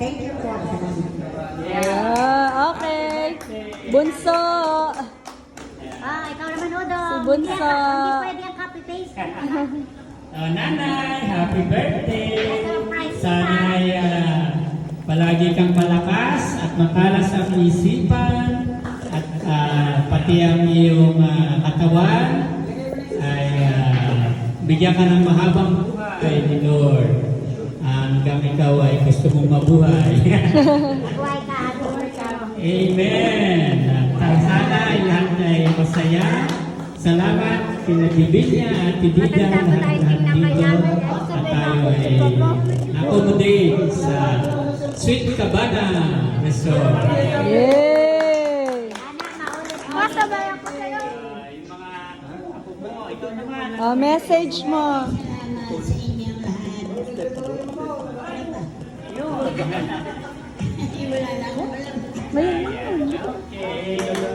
Thank you po. Okay. Bunso. Ikaw naman, Odo. Si Bunso. Hindi pwede ang copy-paste. Nanay, happy birthday! Surprise Sana ay palagi kang malakas at matalas ang isipan at pati ang iyong katawan ay bigyan ka ng mahabang buhay ni Lord. Hanggang ikaw ay gusto mong mabuhay. Buhay ka, Lord. Amen! Sana ay lahat ay masaya. Salamat kina Bibinya at Tidigan lahat dito at tayo ay accommodate sa Sweet Cabana Resort. Yay! Masabayan ko sa'yo. Yung mga apo mo, ikaw naman. Message mo. Salamat sa inyong lahat. Wala na ako. Mayroon. Okay.